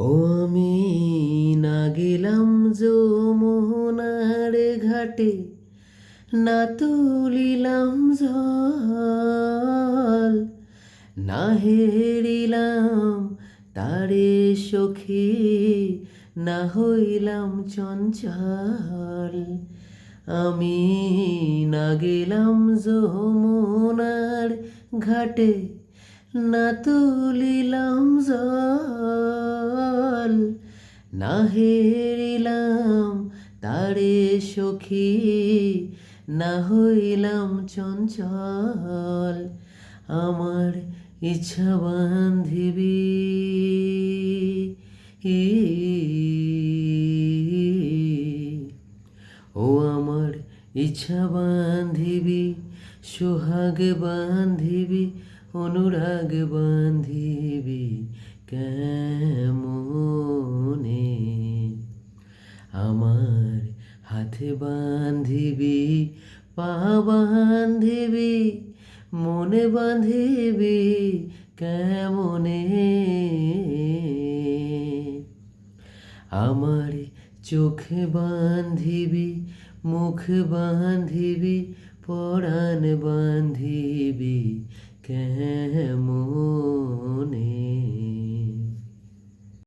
ও আমি না গেলাম যমুনার ঘাটে, না তুলিলাম জল, না হেরিলাম তারে সখী, না হইলাম চঞ্চল। আমি না গেলাম যমুনার ঘাটে, না তুলিলাম জল, না হেরিলাম তারে সখী, না হইলাম চঞ্চল। আমার ইচ্ছা বান্ধিবি ও আমার ইচ্ছা বান্ধিবি, সোহাগ বান্ধিবি, অনুরাগ বান্ধিবি কেমনে? আমার হাতে বান্ধিবি, পা বান্ধিবি, মনে বান্ধিবি কেমনে? আমার চোখে বান্ধিবি, মুখ বান্ধিবি, পরাণ বান্ধিবি কেমনে?